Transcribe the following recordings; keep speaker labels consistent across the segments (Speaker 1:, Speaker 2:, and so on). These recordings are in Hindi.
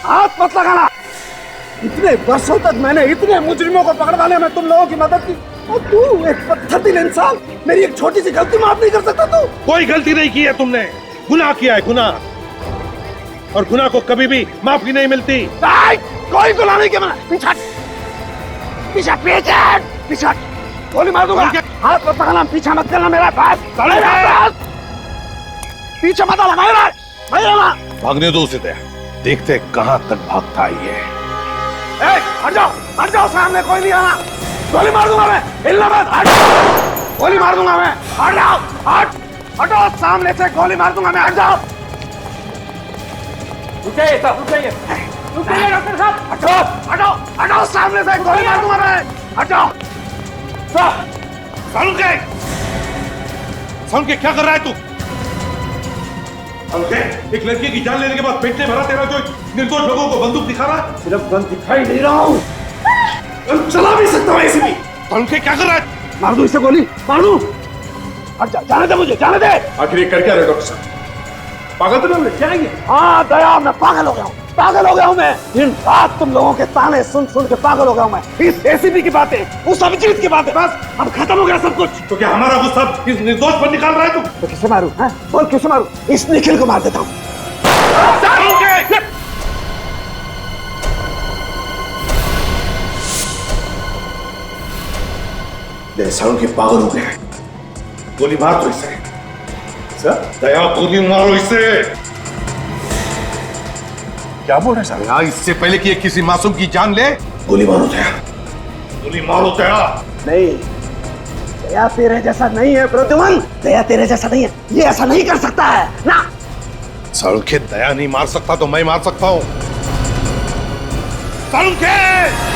Speaker 1: हाथ मत लगाना। इतने वर्षों तक मैंने इतने मुजरिमों को पकड़वाने में तुम लोगों की मदद की, और तू एक पत्थर दिल इंसान मेरी एक छोटी सी गलती माफ नहीं कर सकता? तू
Speaker 2: कोई गलती नहीं की है तुमने, गुनाह किया है, गुनाह, और गुनाह को कभी भी माफी नहीं मिलती।
Speaker 1: कोई गुनाह नहीं किया। पीछे पीछे पीछे पीछे गोली मार दूंगा। हाथ मत पकड़ना, पीछे मत करना मेरा पास। पीछे मत आना,
Speaker 2: भागने दो उसे, देखते कहां तक भागता है ये।
Speaker 1: हट जाओ, सामने कोई नहीं आना। गोली मार दूंगा मैं, हिलना मत। हट, गोली मार दूंगा मैं। हट जाओ, हटो, सामने से गोली मार दूंगा मैं। हट जाओ। रुकिए डॉक्टर साहब, हटो, सामने से गोली मार दूंगा मैं। हट जाओ।
Speaker 2: सालुंके क्या कर रहा है तू? एक लड़की की जान लेने के बाद पेट में भरा तेरा जो निर्दोष लोगों को बंदूक दिखा रहा है।
Speaker 1: सिर्फ गन दिखाई नहीं रहा हूँ, चला भी सकता हूँ ऐसे भी।
Speaker 2: सालुंके क्या कर रहा है?
Speaker 1: मार दूं इसे, गोली मार दूं। हट जा, जाने दे मुझे, जाने दे।
Speaker 2: आखिर ये कर क्या रहे डॉक्टर साहब? पागल तो नहीं क्या है?
Speaker 1: हाँ दया, मैं पागल हो गया हूँ मैं। दिन रात तुम लोगों के ताने सुन के पागल हो गया हूँ मैं। इस एसीपी की बातें, उस अभिजीत की बातें, बस अब खत्म हो गया सब कुछ।
Speaker 2: तो क्या हमारा गुस्सा इस निर्दोष पर निकाल रहा है तू?
Speaker 1: तो किसे मारूं? बोल किसे मारूं? इस निखिल को मार देता हूँ।
Speaker 2: सालुंके पागल हो गया है, गोली मार दो इसे। दया, गोली मारो इसे। क्या बोल रहे साहब? यहाँ इससे पहले कि किसी मासूम की जान ले, गोली मारो दया, गोली मारो दया।
Speaker 1: नहीं, दया तेरे जैसा नहीं है प्रद्युमन, दया तेरे जैसा नहीं है, ये ऐसा नहीं कर सकता है ना।
Speaker 2: सालुंके दया नहीं मार सकता तो मैं मार सकता हूँ। सालुंके!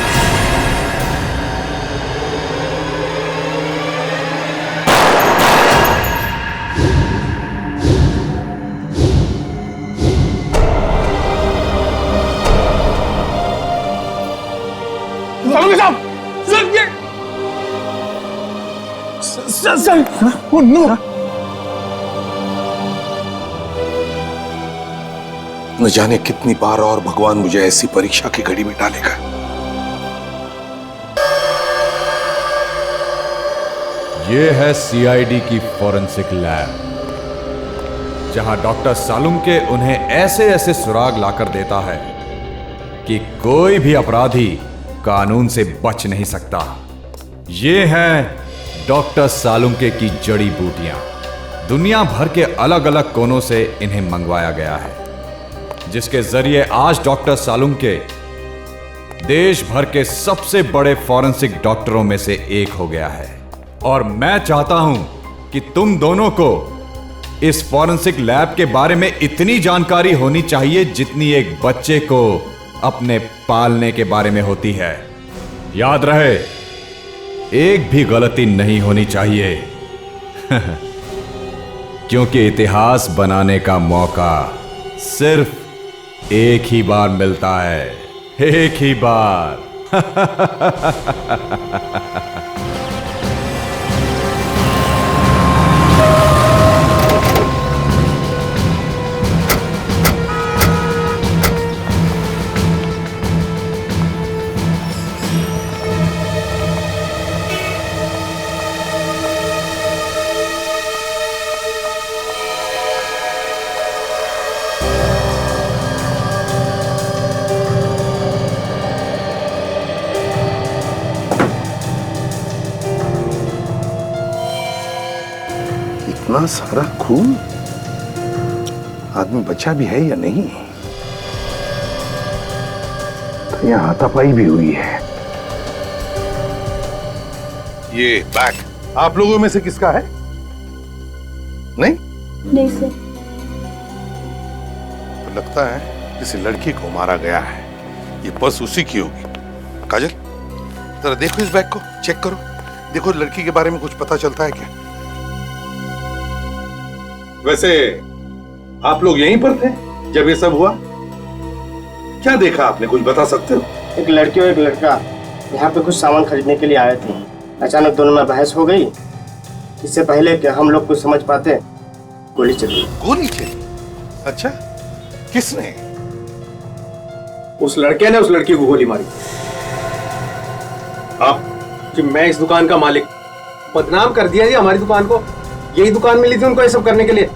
Speaker 2: न जाने कितनी बार और भगवान मुझे ऐसी परीक्षा की घड़ी में डालेगा।
Speaker 3: ये है सीआईडी की फॉरेंसिक लैब, जहां डॉक्टर सालुंके उन्हें ऐसे ऐसे सुराग लाकर देता है कि कोई भी अपराधी कानून से बच नहीं सकता। ये हैं डॉक्टर सालुंके की जड़ी बूटियां। दुनिया भर के अलग अलग कोनों से इन्हें मंगवाया गया है, जिसके जरिए आज डॉक्टर सालुंके देश भर के सबसे बड़े फॉरेंसिक डॉक्टरों में से एक हो गया है। और मैं चाहता हूं कि तुम दोनों को इस फॉरेंसिक लैब के बारे में इतनी जानकारी होनी चाहिए जितनी एक बच्चे को अपने पालने के बारे में होती है। याद रहे, एक भी गलती नहीं होनी चाहिए क्योंकि इतिहास बनाने का मौका सिर्फ एक ही बार मिलता है, एक ही बार।
Speaker 2: इतना सारा खून, आदमी बचा भी है या नहीं? तो यहाँ हाथापाई भी हुई है। ये बैग आप लोगों में से किसका है? नहीं
Speaker 4: सर।
Speaker 2: तो लगता है किसी लड़की को मारा गया है। ये पर्स उसी की होगी। काजल, जरा देखो इस बैग को, चेक करो, देखो लड़की के बारे में कुछ पता चलता है क्या? वैसे आप लोग यहीं पर थे जब ये सब हुआ? क्या देखा आपने, कुछ बता सकते हो?
Speaker 5: एक लड़की और एक लड़का यहाँ पे कुछ सामान खरीदने के लिए आए थे। अचानक दोनों में बहस हो गई। इससे पहले कि हम लोग कुछ समझ पाते, गोली चली।
Speaker 2: गोली चली? अच्छा, किसने?
Speaker 4: उस लड़के ने उस लड़की को गोली मारी।
Speaker 2: आप
Speaker 4: जी मैं इस दुकान का मालिक, बदनाम कर दिया जी हमारी दुकान को। यही दुकान मिली थी उनको ये सब करने के लिए।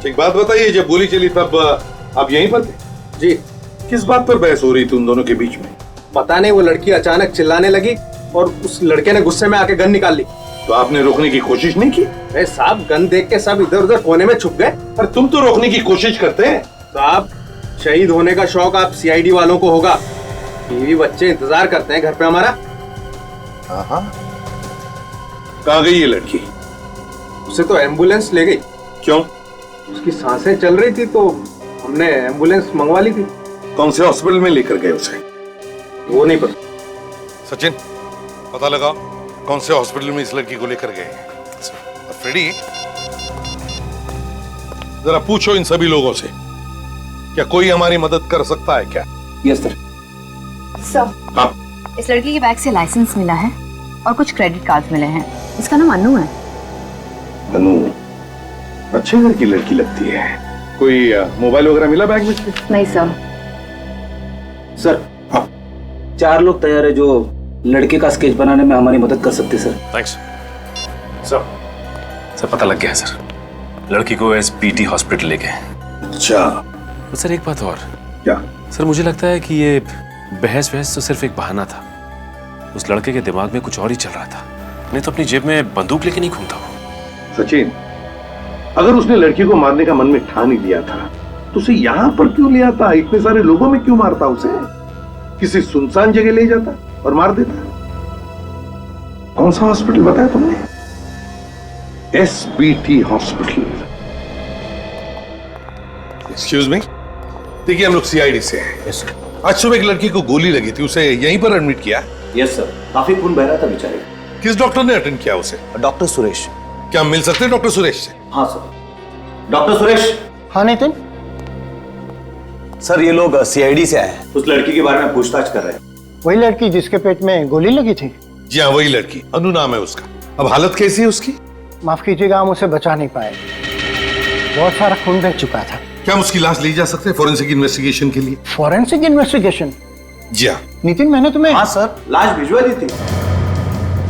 Speaker 2: एक बात बताइए, जब गोली चली तब आप यहीं पर थे?
Speaker 4: जी
Speaker 2: किस बात पर बहस हो रही थी उन दोनों के बीच में?
Speaker 4: पता नहीं, वो लड़की अचानक चिल्लाने लगी और उस लड़के ने गुस्से में आके गन निकाल ली।
Speaker 2: तो आपने रोकने की कोशिश नहीं की?
Speaker 4: अरे साहब, गन देख के सब इधर उधर कोने में छुप गए।
Speaker 2: पर तुम तो रोकने की कोशिश करते हैं।
Speaker 4: साहब, शहीद होने का शौक आप सीआईडी वालों को होगा। बीवी बच्चे इंतजार करते हैं घर पे हमारा।
Speaker 2: हाँ, कहाँ गई ये लड़की?
Speaker 4: उसे तो एम्बुलेंस ले गई।
Speaker 2: क्यों?
Speaker 4: उसकी सांसें चल रही थी तो हमने एम्बुलेंस मंगवा ली थी।
Speaker 2: कौन से हॉस्पिटल में लेकर गए उसे?
Speaker 4: वो नहीं पता।
Speaker 2: सचिन, पता लगाओ कौन से हॉस्पिटल में इस लड़की को लेकर गए। फ्रेडी, जरा पूछो इन सभी लोगों से, क्या कोई हमारी मदद कर सकता है क्या?
Speaker 4: Yes sir.
Speaker 6: सर,
Speaker 2: हाँ,
Speaker 6: इस लड़की के बैग से लाइसेंस मिला है और कुछ क्रेडिट कार्ड मिले हैं। इसका नाम अनु है।
Speaker 2: अनु, अच्छे घर की लड़की लगती है। कोई मोबाइल वगैरह मिला बैग में से?
Speaker 6: नहीं सर।
Speaker 7: सर,
Speaker 2: हाँ,
Speaker 7: 4 लोग तैयार है जो लड़के का स्केच बनाने में हमारी मदद कर सकते सर।
Speaker 8: थैंक्स सर, पता लग गया है सर। लड़की को एसपीटी हॉस्पिटल ले गए।
Speaker 2: अच्छा।
Speaker 8: तो सर एक बात और।
Speaker 2: क्या?
Speaker 8: सर मुझे लगता है कि ये बहस तो सिर्फ एक बहाना था। उस लड़के के दिमाग में कुछ और ही चल रहा था, नहीं तो अपनी जेब में बंदूक लेके नहीं घूमता वो।
Speaker 2: सचिन, अगर उसने लड़की को मारने का मन में ठान ही लिया था तो उसे यहां पर क्यों ले आता? इतने सारे लोगों में क्यों मारता? उसे किसी सुनसान जगह ले जाता और मार देता। कौन सा हॉस्पिटल बताया तुमने? SBT hospital. एक्सक्यूज मी, देखिए हम लोग सीआईडी से हैं।
Speaker 7: Yes sir.
Speaker 2: आज सुबह एक लड़की को गोली लगी थी, उसे यहीं पर एडमिट किया।
Speaker 7: यस सर, काफी खून बह रहा था बेचारे।
Speaker 2: किस डॉक्टर ने अटेंड किया उसे?
Speaker 7: डॉक्टर सुरेश।
Speaker 2: क्या हम मिल सकते हैं डॉक्टर सुरेश से?
Speaker 7: हाँ सर। डॉक्टर सुरेश।
Speaker 5: हाँ नितिन,
Speaker 7: सर ये लोग सीआईडी से आए हैं, उस लड़की के बारे में पूछताछ कर रहे हैं।
Speaker 5: वही लड़की जिसके पेट में गोली लगी थी?
Speaker 2: जी हाँ, वही लड़की। अनु नाम है उसका। अब हालत कैसी है उसकी?
Speaker 5: माफ कीजिएगा, हम उसे बचा नहीं पाए। बहुत सारा खून बह चुका था।
Speaker 2: क्या हम उसकी लाश ले जा सकते हैं फॉरेंसिक इन्वेस्टिगेशन के लिए?
Speaker 5: Forensic investigation?
Speaker 2: जी हाँ।
Speaker 5: नितिन, मैंने तुम्हें
Speaker 7: हाँ सर, लाश भिजवा दी थी।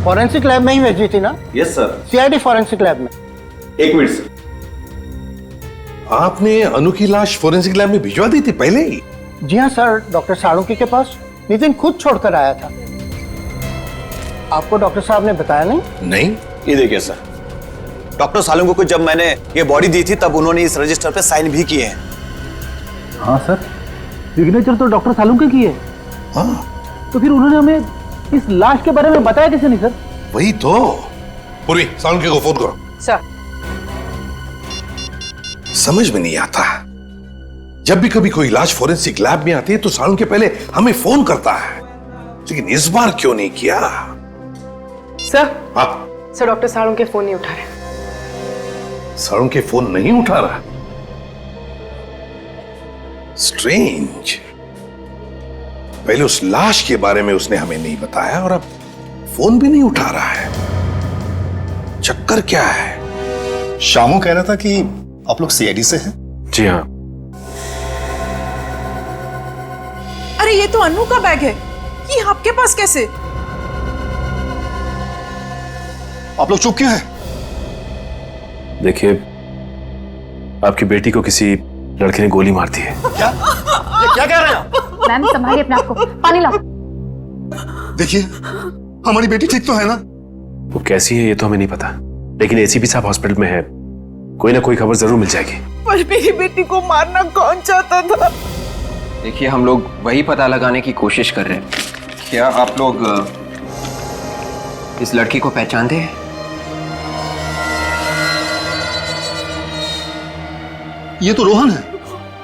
Speaker 5: फॉरेंसिक लैब में ही भेजी थी ना?
Speaker 7: Yes sir.
Speaker 5: CID forensic lab में।
Speaker 7: 1 मिनट सर।
Speaker 2: आपने अनु की लाश फॉरेंसिक लैब में भिजवा दी थी पहले ही?
Speaker 5: जी हाँ सर, डॉक्टर साळुंके के पास नितिन खुद छोड़कर आया था। आपको डॉक्टर साहब ने बताया नहीं?
Speaker 2: नहीं।
Speaker 9: ये देखिए सर, डॉक्टर सालुंके को जब मैंने ये बॉडी दी थी तब उन्होंने इस रजिस्टर पे साइन भी किए हैं।
Speaker 7: हाँ सर, सिग्नेचर तो डॉक्टर सालुंके की है।
Speaker 2: हाँ,
Speaker 7: तो फिर उन्होंने हमें इस लाश के बारे में बताया कैसे नहीं सर?
Speaker 2: वही तो। पूर्वी, साळुंके को फोन करो।
Speaker 6: सर।
Speaker 2: समझ में नहीं आता, जब भी कभी कोई लाश फॉरेंसिक लैब में आती है तो साळुंके पहले हमें फोन करता है, लेकिन इस बार क्यों नहीं किया?
Speaker 10: सर।
Speaker 2: हाँ,
Speaker 10: सर, डॉक्टर साळुंके फोन नहीं उठा रहे।
Speaker 2: साळुंके फोन नहीं उठा रहा? स्ट्रेंज। पहले उस लाश के बारे में उसने हमें नहीं बताया और अब फोन भी नहीं उठा रहा है। चक्कर क्या है?
Speaker 11: शामू कह रहा था कि आप लोग सीआईडी से हैं।
Speaker 8: जी हाँ।
Speaker 10: अरे ये तो अनु का बैग है, ये आपके पास कैसे?
Speaker 11: आप लोग चुप क्यों हैं?
Speaker 8: देखिए, आपकी बेटी को किसी लड़के ने गोली मार दी है।
Speaker 11: क्या? ये क्या कह रहे हैं आप?
Speaker 6: मैम, संभालिए अपने आप को। पानी लाओ।
Speaker 11: देखिए, हमारी बेटी ठीक तो है ना?
Speaker 8: वो कैसी है ये तो हमें नहीं पता, लेकिन एसीपी साहब हॉस्पिटल में है, कोई ना कोई खबर जरूर मिल जाएगी।
Speaker 10: पर मेरी बेटी को मारना कौन चाहता था?
Speaker 12: देखिए, हम लोग वही पता लगाने की कोशिश कर रहे हैं। क्या आप लोग इस लड़की को पहचानते हैं?
Speaker 11: ये तो रोहन है,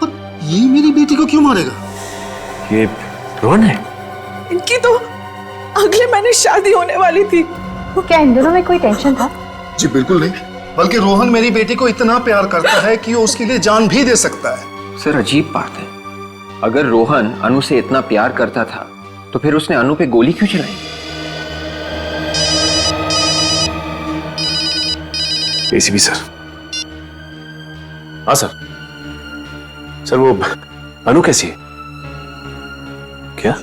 Speaker 11: पर ये मेरी बेटी को क्यों मारेगा?
Speaker 8: ये रोहन है?
Speaker 10: इनकी तो अगले महीने शादी होने वाली थी।
Speaker 6: क्या इन दोनों में कोई टेंशन था?
Speaker 11: जी बिल्कुल नहीं, बल्कि रोहन मेरी बेटी को इतना प्यार करता है कि वो उसके लिए जान भी दे सकता है।
Speaker 12: सर, अजीब बात है, अगर रोहन अनु से इतना प्यार करता था तो फिर उसने अनु पे गोली क्यों चलाई?
Speaker 8: ACP sir. हाँ सर। सर वो अनु कैसी है? क्या?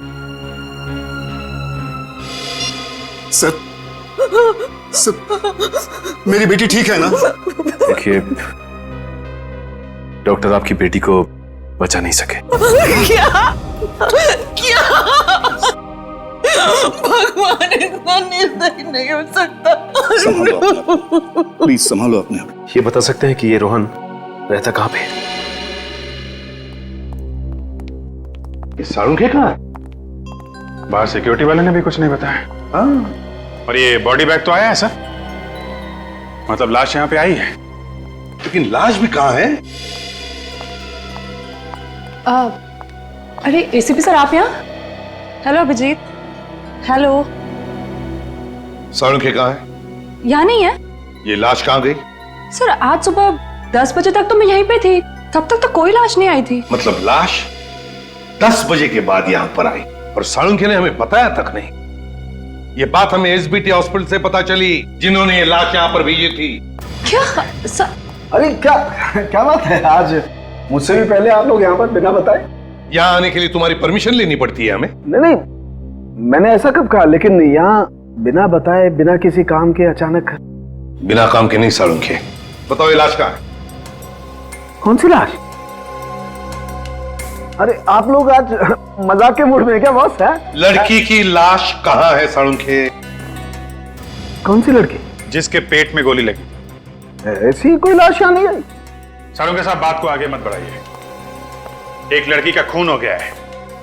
Speaker 11: सर मेरी बेटी ठीक है ना?
Speaker 8: देखिए, डॉक्टर आपकी बेटी को बचा नहीं सके।
Speaker 10: क्या क्या भगवान इतना निर्दयी नहीं हो सकता।
Speaker 11: प्लीज संभालो अपने आप।
Speaker 8: ये बता सकते हैं कि ये रोहन रहता कहाँ पे?
Speaker 2: ये साळुंखे कहाँ?
Speaker 1: बाहर सिक्योरिटी वाले ने भी कुछ नहीं बताया।
Speaker 2: हाँ,
Speaker 1: और ये बॉडी बैग तो आया है सर, मतलब लाश यहाँ पे आई है।
Speaker 2: लेकिन लाश भी कहाँ है?
Speaker 13: अरे एसीपी सर, आप यहाँ? हेलो अभिजीत। हेलो।
Speaker 2: साळुंखे कहाँ है?
Speaker 13: यहाँ नहीं है
Speaker 2: ये लाश कहाँ गई?
Speaker 13: सर, आज सुबह 10 बजे तक तो मैं यहीं पे थी, तब तक तो कोई लाश नहीं आई थी।
Speaker 2: मतलब लाश 10 बजे के बाद यहाँ पर आई और साळुंखे ने हमें बताया तक नहीं। ये बात हमें एसबीटी हॉस्पिटल से पता चली, जिन्होंने ये लाश यहाँ पर भेजी थी।
Speaker 13: क्या सर?
Speaker 11: अरे क्या क्या बात है, आज मुझसे भी पहले आप लोग यहाँ पर बिना बताए?
Speaker 2: यहाँ आने के लिए तुम्हारी परमिशन लेनी पड़ती है हमें।
Speaker 11: नहीं, मैंने ऐसा कब कहा, लेकिन यहाँ बिना बताए, बिना किसी काम के अचानक।
Speaker 2: बिना काम के नहीं साळुंखे, बताओ ये लाश कहाँ है?
Speaker 11: कौन सी लाश? अरे आप लोग आज मजाक के मूड में क्या बॉस? है
Speaker 2: लड़की की लाश कहाँ है साळुंखे?
Speaker 11: कौन सी लड़की?
Speaker 1: जिसके पेट में गोली लगी।
Speaker 11: ऐसी कोई लाश यहाँ नहीं आई।
Speaker 1: साळुंखे साहब, बात को आगे मत बढ़ाइए। एक लड़की का खून हो गया है,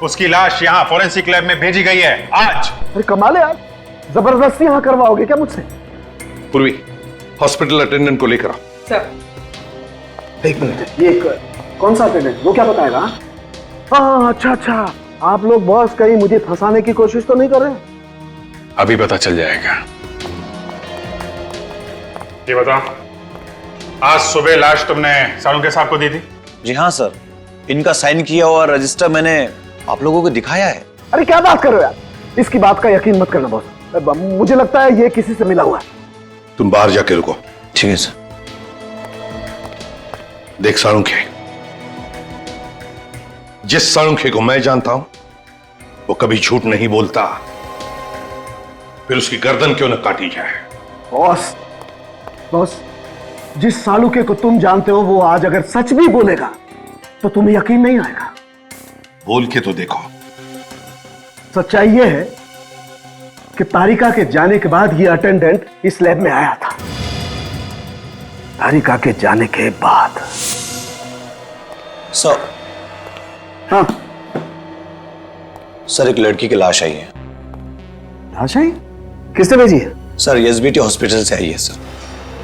Speaker 1: उसकी लाश यहाँ फॉरेंसिक लैब में भेजी गई है आज।
Speaker 11: अरे कमाल है, आप जबरदस्ती यहाँ करवाओगे क्या मुझसे?
Speaker 2: पूर्वी, हॉस्पिटल अटेंडेंट को लेकर आओ।
Speaker 13: सर,
Speaker 11: एक मिनट, ये कौन सा अटेंडेंट? वो क्या बताएगा? हाँ, अच्छा, आप लोग बॉस कहीं मुझे फंसाने की कोशिश तो नहीं कर रहे?
Speaker 1: अभी पता चल जाएगा। ये बताओ, आज सुबह लाश तुमने साळुंखे साहब को दी थी?
Speaker 9: जी हाँ सर, इनका साइन किया हुआ रजिस्टर मैंने आप लोगों को दिखाया है।
Speaker 11: अरे क्या बात कर रहे हो यार, इसकी बात का यकीन मत करना बॉस, मुझे लगता है ये किसी से मिला हुआ है।
Speaker 2: तुम बाहर जाके रुको।
Speaker 9: ठीक है सर।
Speaker 2: देख साळुंखे, जिस साळुंखे को मैं जानता हूं वो कभी झूठ नहीं बोलता, फिर उसकी गर्दन क्यों न काटी जाए।
Speaker 11: बॉस, जिस साळुंखे को तुम जानते हो वो आज अगर सच भी बोलेगा तो तुम्हें यकीन नहीं आएगा।
Speaker 2: बोल के तो देखो।
Speaker 11: सच्चाई ये है कि तारिका के जाने के बाद ये अटेंडेंट इस लैब में आया था। तारिका के जाने के बाद।
Speaker 9: सर।
Speaker 11: हाँ
Speaker 9: सर, एक लड़की की लाश आई है।
Speaker 11: लाश आई? किसने भेजी है?
Speaker 9: सर, एसबीटी हॉस्पिटल से आई है सर।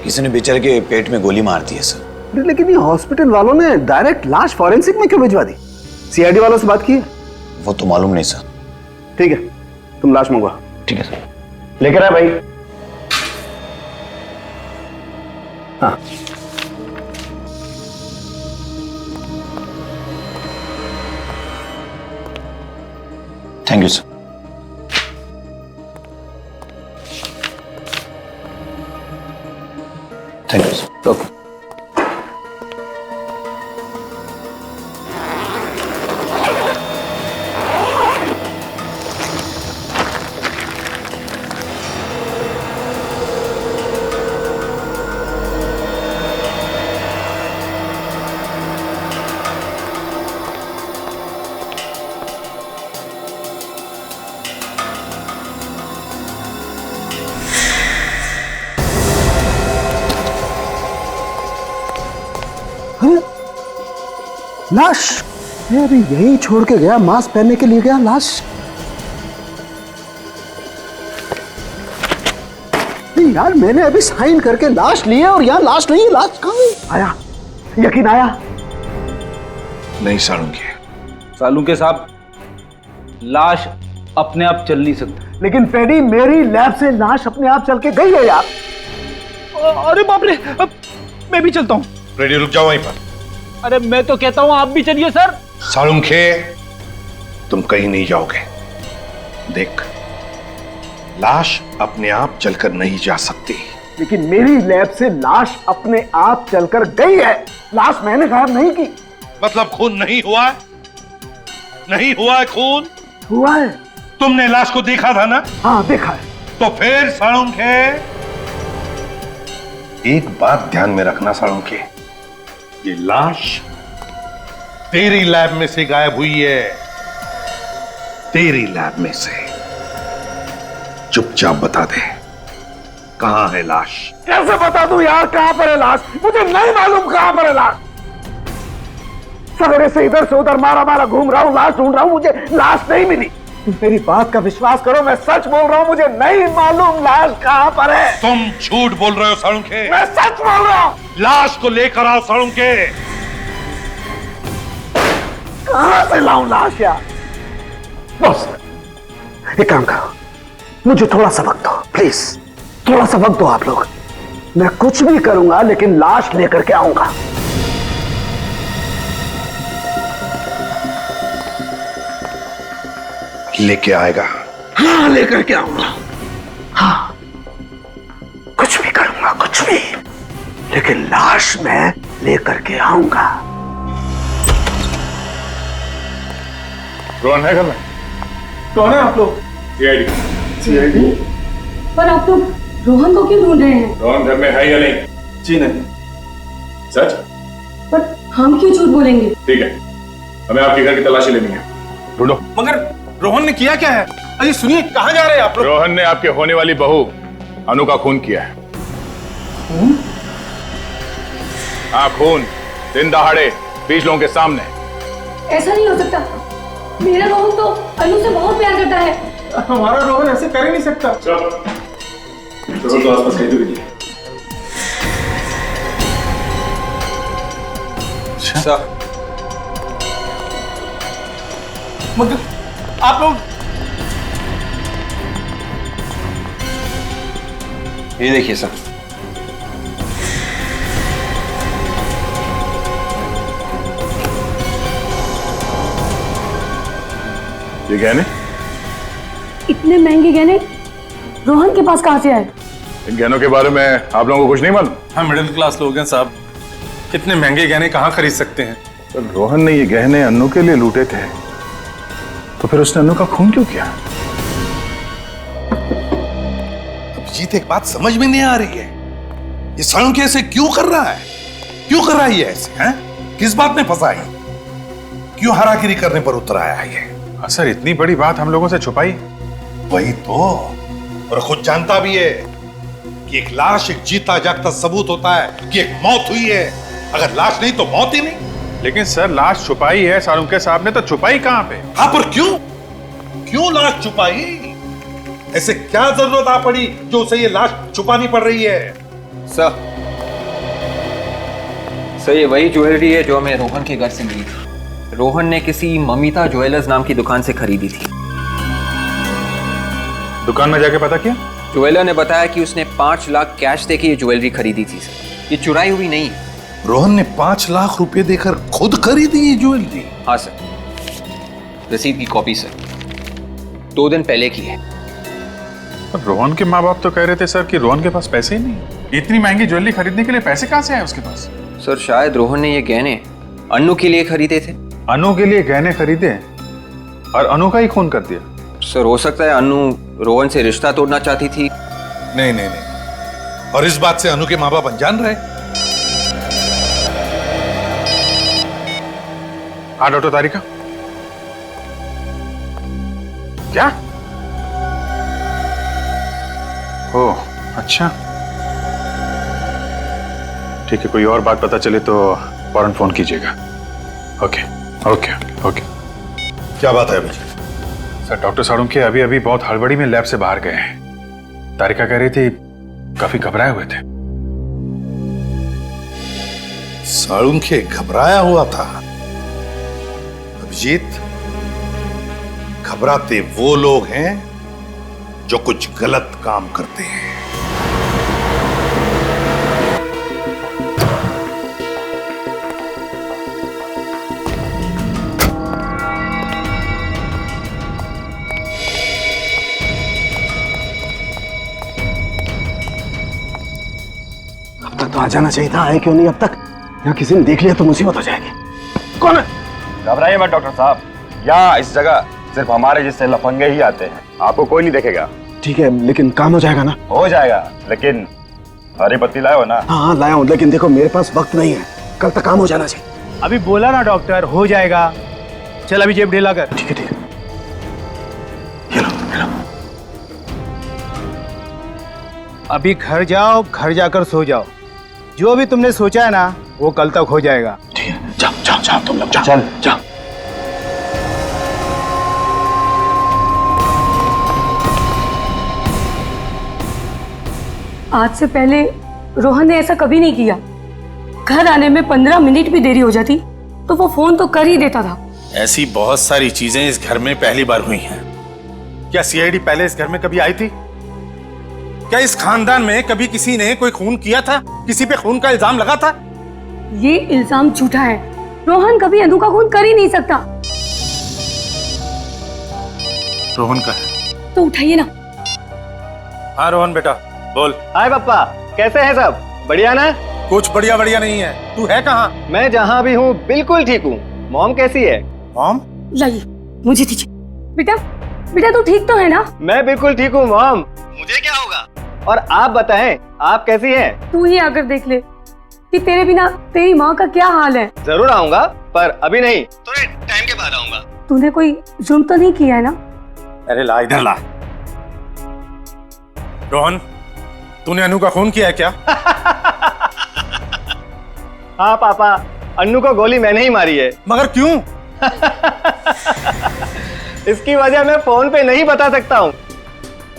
Speaker 9: किसी ने बेचारे के पेट में गोली मार दी है सर।
Speaker 11: लेकिन ये हॉस्पिटल वालों ने डायरेक्ट लाश फॉरेंसिक में क्यों भिजवा दी? सीआईडी वालों से बात की है?
Speaker 9: वो तो मालूम नहीं सर।
Speaker 11: ठीक है, तुम लाश मंगवा।
Speaker 9: ठीक है सर।
Speaker 11: लेकर आए भाई। हाँ,
Speaker 9: thank you sir. Thank you sir.
Speaker 11: Okay. लाश अभी यही छोड़ के गया, मास्क पहनने के लिए गया। लाश नहीं यार, मैंने अभी साइन करके लाश ली है और यहाँ लाश नहीं है। लाश कहाँ है? आया, यकीन आया?
Speaker 2: नहीं साळुंखे।
Speaker 7: साळुंखे साहब, लाश अपने आप चल नहीं सकती।
Speaker 11: लेकिन फ्रेडी, मेरी लैब से लाश अपने आप चल के गई है यार।
Speaker 7: अरे बाप रे, मैं भी चलता हूँ।
Speaker 2: रेडी, रुक जाओ वहीं पर।
Speaker 7: अरे मैं तो कहता हूँ आप भी चलिए सर।
Speaker 2: साळुंखे, तुम कहीं नहीं जाओगे। देख, लाश अपने आप चलकर नहीं जा सकती।
Speaker 11: लेकिन मेरी लैब से लाश अपने आप चलकर गई है। लाश मैंने गायब नहीं की।
Speaker 2: मतलब खून नहीं हुआ है? नहीं हुआ है खून?
Speaker 11: हुआ है।
Speaker 2: तुमने लाश को देखा था ना?
Speaker 11: हाँ देखा है।
Speaker 2: तो फिर साळुंखे, एक बात ध्यान में रखना साळुंखे, ये लाश तेरी लैब में से गायब हुई है, तेरी लैब में से। चुपचाप बता दे कहां है लाश।
Speaker 1: कैसे बता दूं यार कहां पर है लाश? मुझे नहीं मालूम कहां पर है लाश। सवेरे से इधर से उधर मारा मारा घूम रहा हूं, लाश ढूंढ रहा हूं, मुझे लाश नहीं मिली। मेरी बात का विश्वास करो, मैं सच बोल रहा हूं, मुझे नहीं मालूम लाश कहां पर है।
Speaker 2: तुम झूठ बोल रहे हो साळुंखे।
Speaker 1: मैं सच बोल रहा हूं।
Speaker 2: लाश को लेकर आओ साळुंखे।
Speaker 1: कहां से लाऊं लाश यार? बस एक काम करो, मुझे थोड़ा सा वक्त दो प्लीज, थोड़ा सा वक्त दो आप लोग। मैं कुछ भी करूंगा लेकिन लाश लेकर के आऊंगा।
Speaker 2: लेके आएगा?
Speaker 1: हाँ लेकर के आऊंगा। हाँ कुछ भी करूंगा, कुछ भी, लेकिन लाश मैं लेकर के आऊंगा।
Speaker 2: कौन है घर में?
Speaker 11: कौन है आप लोग?
Speaker 2: सीआईडी।
Speaker 13: पर आप लोग रोहन को क्यों ढूंढ रहे हैं?
Speaker 2: रोहन घर में है या नहीं?
Speaker 11: जी नहीं।
Speaker 2: सच?
Speaker 13: पर हम क्यों झूठ बोलेंगे?
Speaker 2: ठीक है, हमें आपके घर की तलाशी लेनी है, ढूंढो।
Speaker 4: मगर रोहन ने किया क्या है? अरे सुनिए, कहां जा रहे हैं आप लोग?
Speaker 2: रोहन ने आपके होने वाली बहू अनु का खून किया है। हाँ खून, दिन दहाड़े 20 लोगों के सामने।
Speaker 13: ऐसा नहीं हो सकता, मेरा रोहन तो अनु से बहुत प्यार करता है।
Speaker 4: हमारा रोहन ऐसे कर ही नहीं सकता।
Speaker 2: चलो तो आसपास कहीं भी नहीं।
Speaker 4: अच्छा मगर आप लोग
Speaker 12: ये देखिए सर।
Speaker 2: ये गहने?
Speaker 13: इतने महंगे गहने रोहन के पास कहां से आए?
Speaker 2: इन गहनों के बारे में आप लोगों को कुछ नहीं मालूम?
Speaker 4: हम मिडिल क्लास लोग हैं साहब, इतने महंगे गहने कहां खरीद सकते हैं?
Speaker 2: तो रोहन ने ये गहने अन्नू के लिए लूटे थे, तो फिर उसने अन्नू का खून क्यों किया?
Speaker 14: अभिजीत एक बात समझ में नहीं आ रही है, ये साळुंखे ऐसे क्यों कर रहा है? क्यों कर रहा है ये ऐसे? हैं? किस बात में फंसा है? क्यों हरागिरी करने पर उतर आया है ये?
Speaker 2: सर इतनी बड़ी बात हम लोगों से छुपाई?
Speaker 14: वही तो, और खुद जानता भी है कि एक लाश एक जीता जागता सबूत होता है कि एक मौत हुई है। अगर लाश नहीं तो मौत ही नहीं।
Speaker 2: लेकिन सर लाश छुपाई है साळुंखे साहब ने, तो छुपाई कहां पे?
Speaker 14: हाँ पर क्यों? क्यों लाश छुपाई? ऐसे क्या जरूरत आ पड़ी जो उसे ये लाश छुपानी पड़ रही है?
Speaker 12: सर ये वही ज्वेलरी है जो हमें रोहन के घर से मिली थी। रोहन ने किसी ममिता ज्वेलर्स नाम की दुकान से खरीदी थी।
Speaker 2: दुकान में जाके पता किया?
Speaker 12: ज्वेलर ने बताया कि उसने 5 लाख कैश देके ये ज्वेलरी खरीदी थी सर। ये चुराई हुई नहीं है।
Speaker 14: रोहन ने 5 लाख रुपए देकर खुद खरीदी ये ज्वेलरी?
Speaker 12: हाँ सर, रसीद की कॉपी सर, 2 दिन पहले की है।
Speaker 2: रोहन के माँ बाप तो कह रहे थे सर कि रोहन के पास पैसे ही नहीं। इतनी महंगी ज्वेलरी खरीदने के लिए पैसे कहां से आए उसके पास?
Speaker 12: सर शायद रोहन ने ये गहने अनु के लिए खरीदे थे।
Speaker 2: अनु के लिए गहने खरीदे और अनु का ही खून कर दिया?
Speaker 12: सर हो सकता है अनु रोहन से रिश्ता तोड़ना चाहती थी।
Speaker 14: नहीं नहीं नहीं, और इस बात से अनु के माँ बाप अनजान रहे?
Speaker 2: हाँ डॉक्टर तारिका, क्या? ओह अच्छा, ठीक है, कोई और बात पता चले तो फौरन फोन कीजिएगा। Okay okay okay.
Speaker 14: क्या बात है अभी?
Speaker 2: सर डॉक्टर साळुंखे अभी अभी बहुत हड़बड़ी में लैब से बाहर गए हैं। तारिका कह रही थी काफी घबराए हुए थे।
Speaker 14: साळुंखे घबराया हुआ था? अभिजीत, घबराते वो लोग हैं जो कुछ गलत काम करते हैं।
Speaker 11: अब तक तो आ जाना चाहिए था, आए क्यों नहीं अब तक? यहाँ किसी ने देख लिया तो मुसीबत हो जाएगी। कौन है?
Speaker 15: घबराइए मत डॉक्टर साहब, यहाँ इस जगह सिर्फ हमारे जैसे लफंगे ही आते हैं, आपको कोई नहीं देखेगा।
Speaker 11: ठीक है, लेकिन काम हो जाएगा ना?
Speaker 15: हो जाएगा, लेकिन हरी पत्ती लाए हो ना?
Speaker 11: हाँ लाया हूँ, लेकिन देखो मेरे पास वक्त नहीं है, कल तक काम हो जाना चाहिए।
Speaker 16: अभी बोला ना डॉक्टर, हो जाएगा। चल अभी जेब ढीला कर।
Speaker 11: ठीक है ठीक है।
Speaker 16: अभी घर जाओ, घर जाकर सो जाओ। जो भी तुमने सोचा है ना वो कल तक हो जाएगा।
Speaker 11: ठीक है, जाओ जाओ जाओ तुम लोग, जाओ
Speaker 15: चल
Speaker 11: जाओ।
Speaker 13: आज से पहले रोहन ने ऐसा कभी नहीं किया। घर आने में 15 मिनट भी देरी हो जाती तो वो फोन तो कर ही देता था।
Speaker 14: ऐसी बहुत सारी चीजें इस घर में पहली बार हुई हैं। क्या सीआईडी पहले इस घर में कभी आई थी? क्या इस खानदान में कभी किसी ने कोई खून किया था? किसी पे खून का इल्जाम लगा था?
Speaker 13: ये इल्जाम झूठा है। रोहन कभी अनु का खून कर ही नहीं सकता।
Speaker 14: रोहन का है
Speaker 13: तो उठाइए ना।
Speaker 14: हाँ रोहन बेटा बोल।
Speaker 5: हाय पापा, कैसे हैं सब? बढ़िया ना?
Speaker 14: कुछ बढ़िया बढ़िया नहीं है। तू है कहाँ?
Speaker 5: मैं जहाँ भी हूँ बिल्कुल ठीक हूँ। मॉम कैसी है?
Speaker 14: मॉम?
Speaker 13: लाइए, मुझे दीजिए। बेटा बेटा तू ठीक तो है ना?
Speaker 5: मैं बिल्कुल ठीक हूँ मॉम। मुझे क्या होगा? और आप बताएं, आप कैसी हैं?
Speaker 13: तू ही आकर देख ले कि तेरे बिना तेरी माँ का क्या हाल है।
Speaker 5: जरूर आऊंगा, पर अभी नहीं, थोड़े टाइम के बाद आऊंगा।
Speaker 13: तूने कोई जुर्म तो नहीं किया है ना?
Speaker 14: अरे ला इधर ला। रोहन, तूने अनु का खून किया है क्या?
Speaker 5: हाँ पापा, अन्नू को गोली मैंने ही मारी है।
Speaker 14: मगर क्यों?
Speaker 5: इसकी वजह मैं फोन पे नहीं बता सकता हूँ,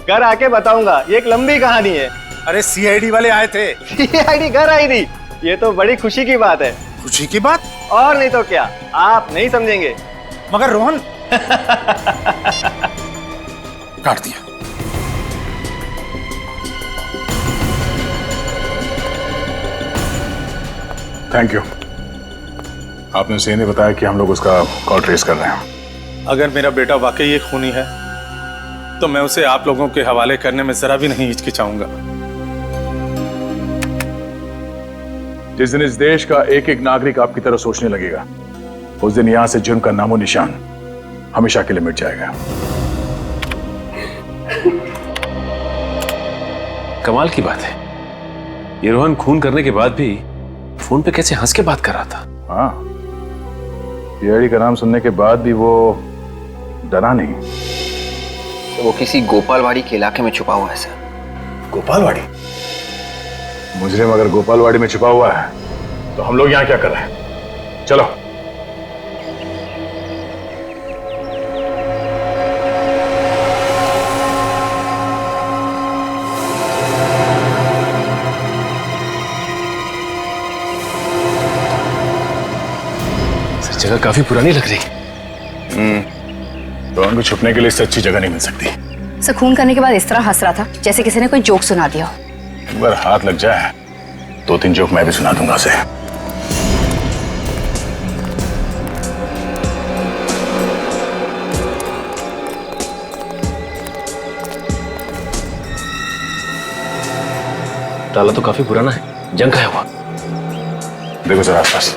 Speaker 5: घर आके बताऊंगा। ये एक लंबी कहानी है।
Speaker 14: अरे सीआईडी वाले आए थे।
Speaker 5: सीआईडी घर आई थी, ये तो बड़ी खुशी की बात है।
Speaker 14: खुशी की बात?
Speaker 5: और नहीं तो क्या, आप नहीं समझेंगे।
Speaker 14: मगर रोहन काट दिया।
Speaker 17: Thank you. आपने उसे नहीं बताया कि हम लोग उसका कॉल ट्रेस कर रहे हैं।
Speaker 14: अगर मेरा बेटा वाकई एक खूनी है तो मैं उसे आप लोगों के हवाले करने में जरा भी नहीं हिचकिचाऊंगा।
Speaker 17: जिस दिन इस देश का एक एक नागरिक आपकी तरह सोचने लगेगा, उस दिन यहां से जुर्म का नामो निशान हमेशा के लिए मिट जाएगा।
Speaker 8: कमाल की बात है, ये रोहन खून करने के बाद भी फोन पे कैसे हंस के बात कर रहा था।
Speaker 17: हाँ, सीआईडी का नाम सुनने के बाद भी वो डरा नहीं।
Speaker 12: तो वो किसी गोपालवाड़ी के इलाके में छुपा हुआ है सर।
Speaker 17: गोपालवाड़ी? मुजरिम अगर गोपालवाड़ी में छुपा हुआ है तो हम लोग यहाँ क्या कर रहे हैं? चलो।
Speaker 8: सर जगह काफी पुरानी लग रही।
Speaker 17: तो उनको छुपने के लिए इससे अच्छी जगह नहीं मिल सकती।
Speaker 6: सर खून करने के बाद इस तरह हंस रहा था जैसे किसी ने कोई जोक सुना दिया हो।
Speaker 17: अगर हाथ लग जाए 2-3 जोक मैं भी सुना दूंगा उसे।
Speaker 8: ताला तो काफी पुराना है, जंग खाया हुआ।
Speaker 17: देखो जरा आसपास।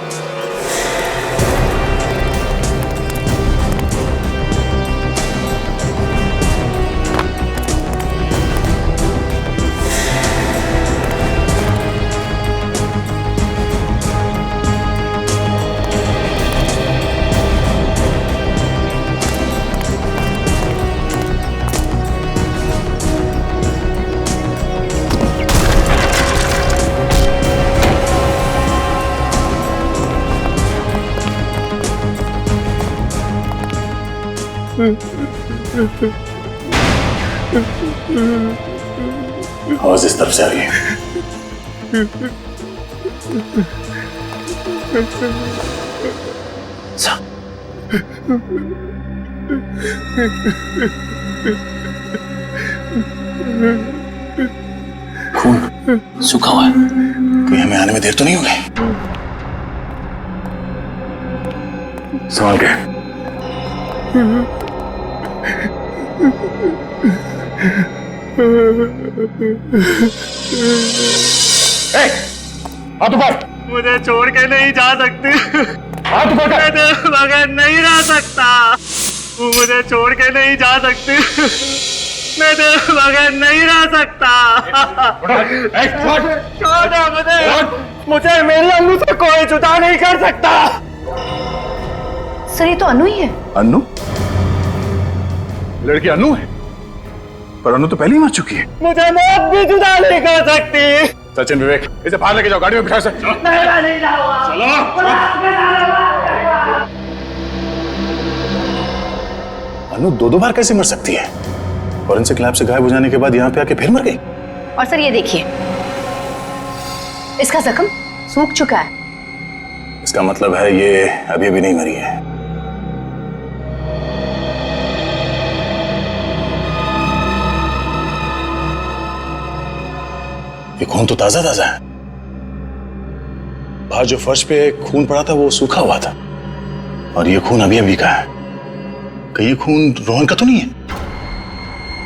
Speaker 17: आवाज इस तरफ से आ रही है। खून सूखा हुआ है, कोई हमें आने में देर तो नहीं हो गई? संभाल के। हाथ ऊपर।
Speaker 5: मुझे छोड़ के नहीं जा सकती।
Speaker 17: हाथ ऊपर कर।
Speaker 5: मैं तेरे बगैर नहीं रह सकता।
Speaker 18: मुझे छोड़ के नहीं जा सकती। मैं तेरे बगैर नहीं रह सकता। छोड़ मुझे मेरी अन्नू से कोई जुदा नहीं कर सकता।
Speaker 6: सर ये तो अनु ही है।
Speaker 17: अन्नू? लड़की अन्नू है, पर अन्नू तो पहले ही मर चुकी है।
Speaker 18: मुझे मौत भी जुदा नहीं कर सकती।
Speaker 17: सचिन, विवेक, इसे बाहर लेके जाओ, गाड़ी में बिठा सकते।
Speaker 18: नहीं जाऊंगा।
Speaker 17: अन्नू दो बार कैसे मर सकती है? फॉरेंसिक लैब से गायब हो जाने के बाद यहाँ पे आके फिर मर गई।
Speaker 6: और सर ये देखिए, इसका जख्म सूख चुका है।
Speaker 17: इसका मतलब है ये अभी भी नहीं मरी है। ये खून तो ताजा ताजा है। बाहर जो फर्श पे खून पड़ा था वो सूखा हुआ था, और ये खून अभी अभी का है। कहीं ये खून रोहन का तो नहीं है?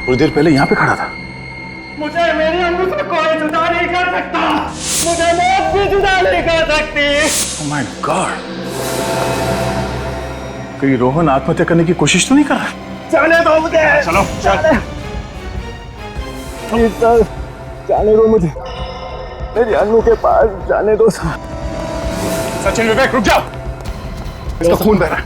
Speaker 17: थोड़ी देर पहले यहाँ पे खड़ा था।
Speaker 18: मुझे मेरी अन्नू से कोई जुदा नहीं कर सकता। मुझे मौत भी जुदा नहीं कर सकती।
Speaker 17: Oh my God! कहीं रोहन आत्महत्या करने की कोशिश तो नहीं कर रहा?
Speaker 18: जाने दो मुझे।
Speaker 17: चलो चल।
Speaker 18: प्लीज सर, जाने दो मुझे। मेरी अन्नू के पास जाने दो सर।
Speaker 17: सचिन, विवेक, रुक जाओ। इसका खून बह रहा है।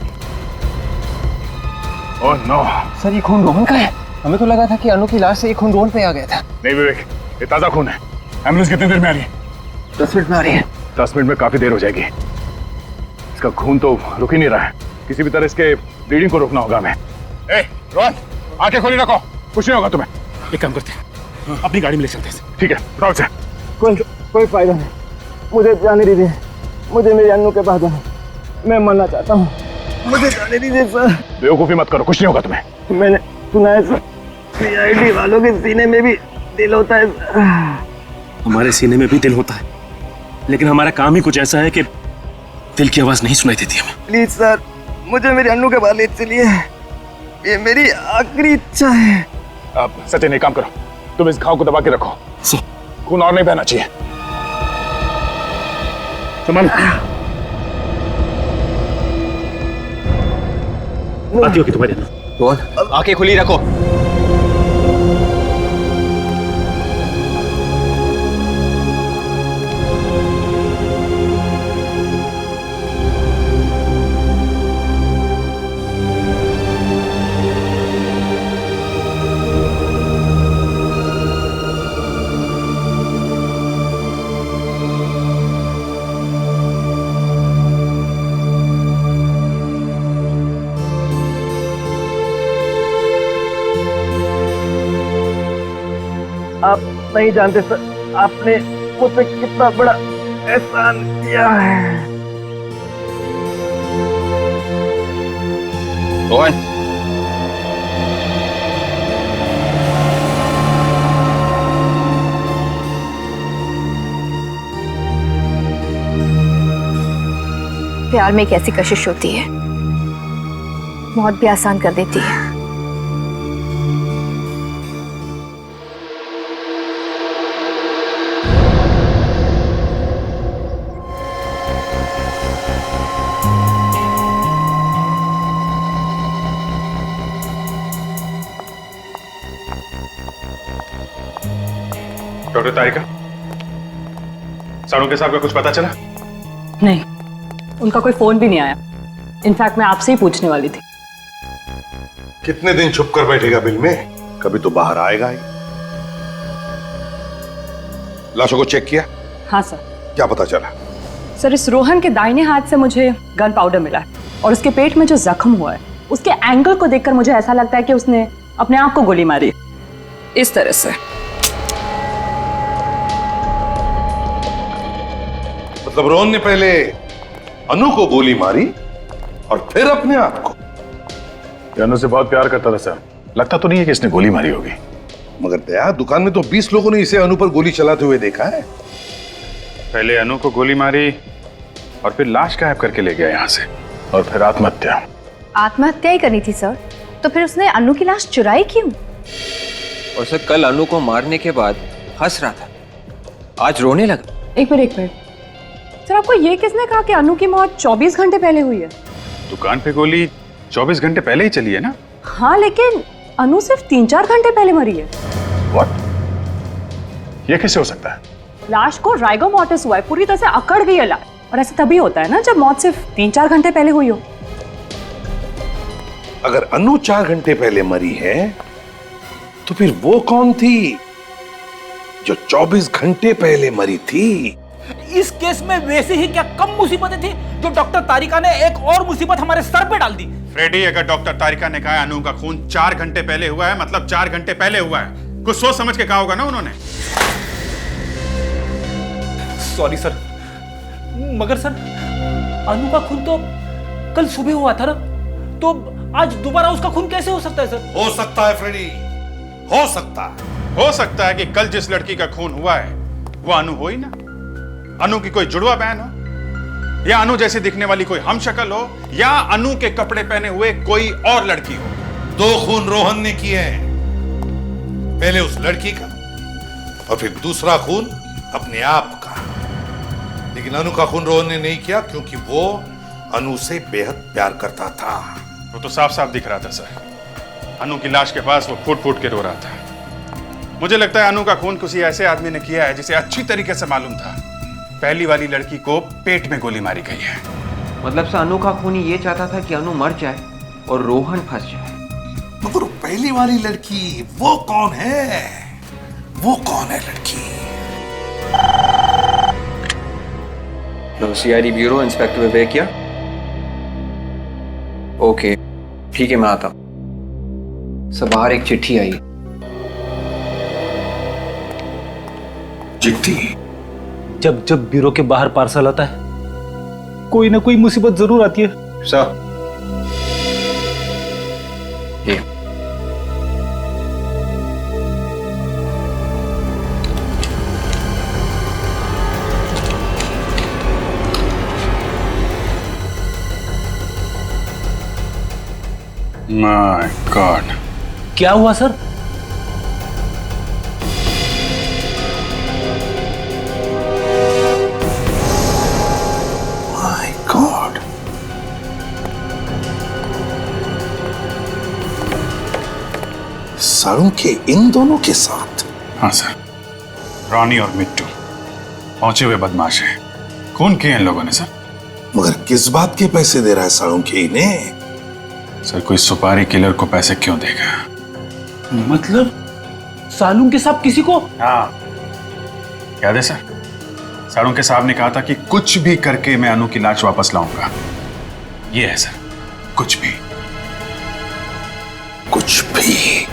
Speaker 17: Oh no.
Speaker 12: सर ये खून रोहन का है। हमें तो लगा था कि अनु की लाश से ये खून रोहन पे आ गया था।
Speaker 17: नहीं विवेक, ये ताजा खून है। एम्बुलेंस कितनी देर में आ रही है?
Speaker 12: 10 मिनट में आ रही है।
Speaker 17: 10 मिनट में काफी देर हो जाएगी। इसका खून तो रुक ही नहीं रहा है। किसी भी तरह इसके ब्लीडिंग को रोकना होगा हमें। ए, रोहन, आंखें खोली रखो, कुछ नहीं होगा तुम्हें।
Speaker 16: एक काम करते हैं, अपनी गाड़ी में ले चलते हैं।
Speaker 17: ठीक है, उठाओ इसे।
Speaker 18: कोई फायदा नहीं, मुझे जाने दीजिए। मुझे मेरी अन्नू के पास जाना, मैं मरना चाहता हूँ। मुझे जाने दीजिए सर।
Speaker 17: बेवकूफी मत करो, कुछ नहीं होगा तुम्हें।
Speaker 18: मैंने सुना है सर, सीआईडी वालों के सीने में भी दिल होता है।
Speaker 8: हमारे सीने में भी दिल होता है, लेकिन हमारा काम ही कुछ ऐसा है कि दिल की आवाज नहीं सुनाई देती हमें।
Speaker 18: प्लीज सर, मुझे मेरी अन्नू के पास ले चलिए। ये मेरी आखिरी इच्छा है।
Speaker 17: अब सचिन एक काम करो, तुम इस घाव को दबा के रखो। खून और नहीं बहना चाहिए। संभालो।
Speaker 8: आती होगी तुम्हारी अन्नू।
Speaker 12: रोहन, आंखें खुली रखो।
Speaker 18: आप नहीं जानते सर, आपने मुझ पे कितना बड़ा एहसान किया है।
Speaker 12: रोहन,
Speaker 6: प्यार में एक ऐसी कशिश होती है, मौत भी आसान कर देती है।
Speaker 17: डॉक्टर तारिका, सालुंके साहब का कुछ पता चला?
Speaker 19: नहीं, उनका कोई फोन भी नहीं आया। इनफैक्ट मैं आपसे ही पूछने वाली थी।
Speaker 2: कितने दिन छुप कर बैठेगा बिल में? कभी तो बाहर आएगा ही। लाशों को चेक किया?
Speaker 19: हाँ सर।
Speaker 2: क्या पता चला?
Speaker 19: सर, इस रोहन के दाहिने हाथ से मुझे गन पाउडर मिला है, और उसके पेट में जो जख्म हुआ है उसके एंगल को देखकर मुझे ऐसा लगता है कि उसने अपने आप को गोली मारी, इस तरह से।
Speaker 2: मतलब रोहन ने पहले अनु को गोली मारी और फिर अपने आप को?
Speaker 17: अनु से बहुत प्यार करता था सर, लगता तो नहीं है कि इसने गोली मारी होगी।
Speaker 2: मगर दया, दुकान में तो 20 लोगों ने इसे अनु पर गोली चलाते हुए देखा है।
Speaker 17: पहले अनु को गोली मारी और फिर लाश गायब करके ले गया यहाँ से, और फिर आत्महत्या।
Speaker 6: आत्महत्या ही करनी थी सर, तो फिर उसने अनु की लाश चुराई क्यों?
Speaker 12: और सर, कल अनु को मारने के बाद हंस रहा था, आज रोने लगा।
Speaker 19: एक मिनट सर, आपको ये किसने कहा कि अनु की मौत 24 घंटे पहले हुई है?
Speaker 17: दुकान पे गोली
Speaker 20: 24 घंटे पहले ही चली है ना?
Speaker 19: हाँ, लेकिन अनु सिर्फ 3-4 घंटे पहले मरी है।
Speaker 20: What? ये कैसे हो सकता है?
Speaker 19: लाश को राइगो मॉर्टिस हुआ है, पूरी तरह से अकड़ गई है लाश। और ऐसा तभी होता है ना जब मौत सिर्फ 3-4 घंटे पहले हुई हो।
Speaker 2: अगर अनु 4 घंटे पहले मरी है तो फिर वो कौन थी जो 24 घंटे पहले मरी थी?
Speaker 7: इस केस में वैसे ही क्या कम मुसीबतें थी जो डॉक्टर तारिका ने एक और मुसीबत हमारे सर पे डाल दी।
Speaker 20: फ्रेडी, अगर डॉक्टर तारिका ने कहा है अनु का खून 4 घंटे पहले हुआ है, मतलब 4 घंटे पहले हुआ है। कुछ सोच समझ के कहा होगा ना उन्होंने।
Speaker 7: सॉरी सर, मगर सर अनु का खून तो कल सुबह हुआ था ना, तो आज दोबारा उसका खून कैसे हो सकता है सर?
Speaker 14: हो सकता है फ्रेडी, हो सकता है।
Speaker 20: हो सकता है कि कल जिस लड़की का खून हुआ है वो अनु हो ही ना। अनु की कोई जुड़वा बहन हो, या अनु जैसी दिखने वाली कोई हमशक्ल हो, या अनु के कपड़े पहने हुए कोई और लड़की हो।
Speaker 14: 2 खून रोहन ने किए हैं, पहले उस लड़की का और फिर दूसरा खून अपने आप का। लेकिन अनु का खून रोहन ने नहीं किया क्योंकि वो अनु से बेहद प्यार करता था।
Speaker 20: वो तो साफ साफ दिख रहा था सर। अनु की लाश के पास वो फूट फूट के रो रहा था। मुझे लगता है अनु का खून किसी ऐसे आदमी ने किया है जिसे अच्छी तरीके से मालूम था पहली वाली लड़की को पेट में गोली मारी गई है।
Speaker 12: मतलब से अनु का खूनी ये चाहता था कि अनु मर जाए और रोहन फंस जाए।
Speaker 14: मगर पहली वाली लड़की वो कौन है? वो कौन है लड़की?
Speaker 12: सीआईडी ब्यूरो, इंस्पेक्टर विवेक। ओके, ठीक है, मैं आता हूं। सब बाहर एक चिट्ठी आई।
Speaker 14: चिट्ठी?
Speaker 16: जब जब ब्यूरो के बाहर पार्सल आता है कोई ना कोई मुसीबत जरूर आती है।
Speaker 12: सर, ये
Speaker 20: माय गॉड,
Speaker 16: क्या हुआ सर?
Speaker 14: माय गॉड, सारुण के इन दोनों के साथ?
Speaker 20: हाँ सर, रानी और मिट्टू पहुंचे हुए बदमाश हैं। खून किए इन लोगों ने सर।
Speaker 14: मगर किस बात के पैसे दे रहा है सारुण के इन्हें?
Speaker 20: सर, कोई सुपारी किलर को पैसे क्यों देगा?
Speaker 16: मतलब सालून के साहब किसी को?
Speaker 20: हाँ, याद है सर, सारुण के साहब ने कहा था कि कुछ भी करके मैं अनु की लाश वापस लाऊंगा। ये है सर, कुछ भी।
Speaker 14: कुछ भी?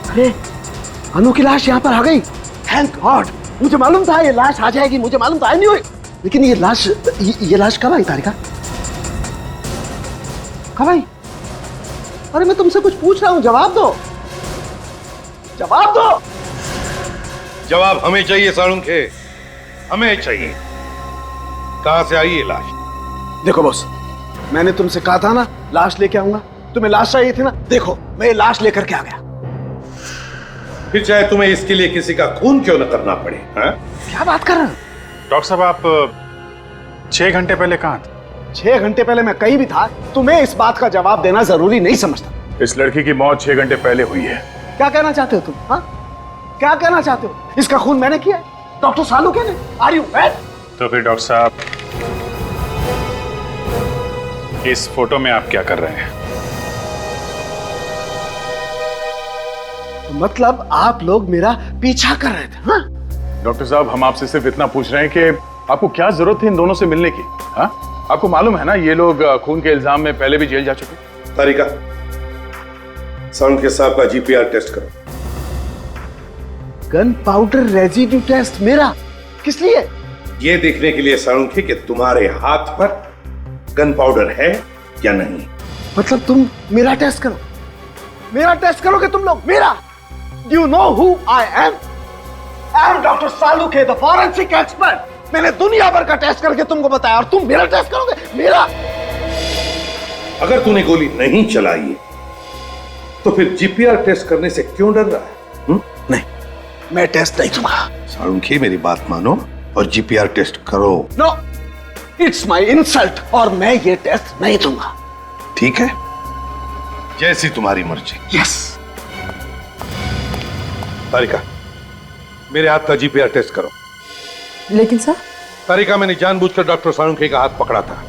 Speaker 1: अरे अनु की लाश यहाँ पर आ गई। थैंक गॉड, मुझे मालूम था ये लाश आ जाएगी, मुझे मालूम था। नहीं हुई, लेकिन ये लाश कब आई तारिका? कब आई? अरे मैं तुमसे कुछ पूछ रहा हूं, जवाब दो, जवाब दो।
Speaker 14: जवाब हमें चाहिए सारुण के, हमें चाहिए। कहां से आई ये लाश?
Speaker 1: देखो बॉस, मैंने तुमसे कहा था ना लाश लेके आऊंगा, तुम्हें लाश चाहिए थी ना, देखो मैं ये लाश लेकर के आ गया।
Speaker 2: फिर चाहे तुम्हें इसके लिए किसी का खून क्यों न करना पड़े। हाँ?
Speaker 1: क्या बात कर रहे हो?
Speaker 20: डॉक्टर साहब, आप 6 घंटे पहले कहां थे?
Speaker 1: 6 घंटे पहले मैं कहीं भी था। तुम्हें इस बात का जवाब देना जरूरी नहीं समझता।
Speaker 20: इस लड़की की मौत 6 घंटे पहले हुई है।
Speaker 1: क्या कहना चाहते हो तुम? हाँ, क्या कहना चाहते हो? इसका खून मैंने किया, डॉक्टर सालुके ने। Are you mad?
Speaker 20: तो फिर डॉक्टर साहब, इस फोटो में आप क्या कर रहे हैं?
Speaker 1: तो मतलब आप लोग मेरा पीछा कर रहे थे? हाँ?
Speaker 20: डॉक्टर साहब, हम आपसे सिर्फ इतना पूछ रहे हैं कि आपको क्या जरूरत थी इन दोनों से मिलने की? हाँ? आपको मालूम है ना ये लोग खून के इल्जाम में पहले भी जेल जा चुके।
Speaker 2: तारिका, सारुण के साहब का जीपीआर टेस्ट करो।
Speaker 1: गन पाउडर रेजिड्यू टेस्ट मेरा? किस लिए?
Speaker 2: ये देखने के लिए सारुण के कि तुम्हारे हाथ पर गन पाउडर है या नहीं।
Speaker 1: मतलब तुम मेरा टेस्ट करो? मेरा टेस्ट करोगे तुम लोग? मेरा? Do you know who I am? I am Dr. Saluke, the forensic expert. मैंने दुनिया भर का टेस्ट करके तुमको बताया और तुम मेरा टेस्ट करोगे? मेरा?
Speaker 2: अगर तूने गोली नहीं चलाई तो फिर जीपीआर टेस्ट करने से क्यों डर रहा है? नहीं,
Speaker 1: मैं टेस्ट नहीं दूंगा।
Speaker 2: साळुंखे मेरी बात मानो और जीपीआर टेस्ट करो।
Speaker 1: नो, इट्स माय इंसल्ट और मैं ये टेस्ट नहीं दूंगा।
Speaker 2: ठीक है, जैसी तुम्हारी मर्जी।
Speaker 1: यस।
Speaker 2: तारिका, मेरे हाथ का जीपीआर टेस्ट करो।
Speaker 19: लेकिन सर,
Speaker 2: तारिका, मैंने जानबूझकर डॉक्टर साळुंखे का हाथ पकड़ा था।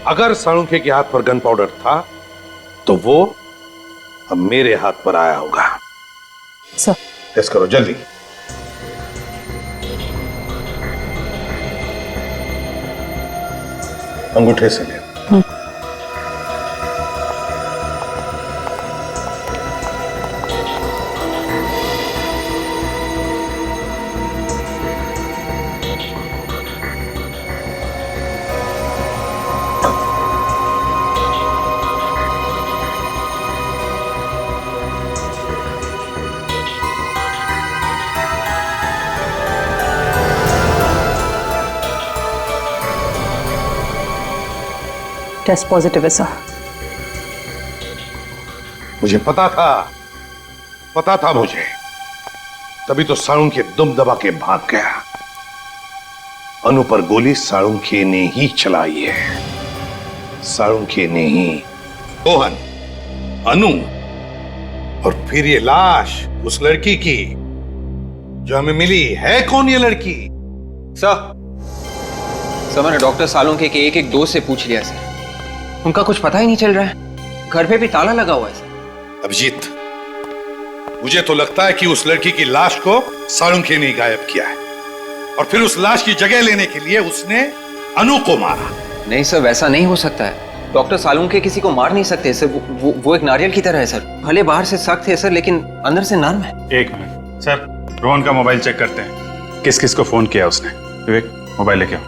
Speaker 2: अगर साळुंखे के हाथ पर गन पाउडर था तो वो अब मेरे हाथ पर आया होगा।
Speaker 19: सर,
Speaker 2: टेस्ट करो जल्दी। अंगूठे से ले।
Speaker 19: टेस्ट पॉजिटिव है सर।
Speaker 2: मुझे पता था मुझे, तभी तो साळुंखे दुम दबा के भाग गया। अनु पर गोली साळुंखे ने ही चलाई है, साळुंखे ने ही। रोहन, अनु और फिर ये लाश उस लड़की की जो हमें मिली है। कौन ये लड़की?
Speaker 12: सर, मैंने डॉक्टर साळुंखे के एक दोस्त से पूछ लिया सर, उनका कुछ पता ही नहीं चल रहा है। घर पे भी ताला लगा हुआ है सर।
Speaker 2: अभिजीत, मुझे तो लगता है कि उस लड़की की लाश को साळुंखे ने गायब किया है और फिर उस लाश की जगह लेने के लिए उसने अनु को मारा।
Speaker 12: नहीं सर, वैसा नहीं हो सकता है। डॉक्टर साळुंखे किसी को मार नहीं सकते सर। वो एक नारियल की तरह है सर। भले बाहर से सख्त है सर, लेकिन अंदर से नर्म है।
Speaker 20: एक मिनट सर, रोहन का मोबाइल चेक करते हैं। किस किस को फोन किया उसने? विवेक, मोबाइल लेके आओ।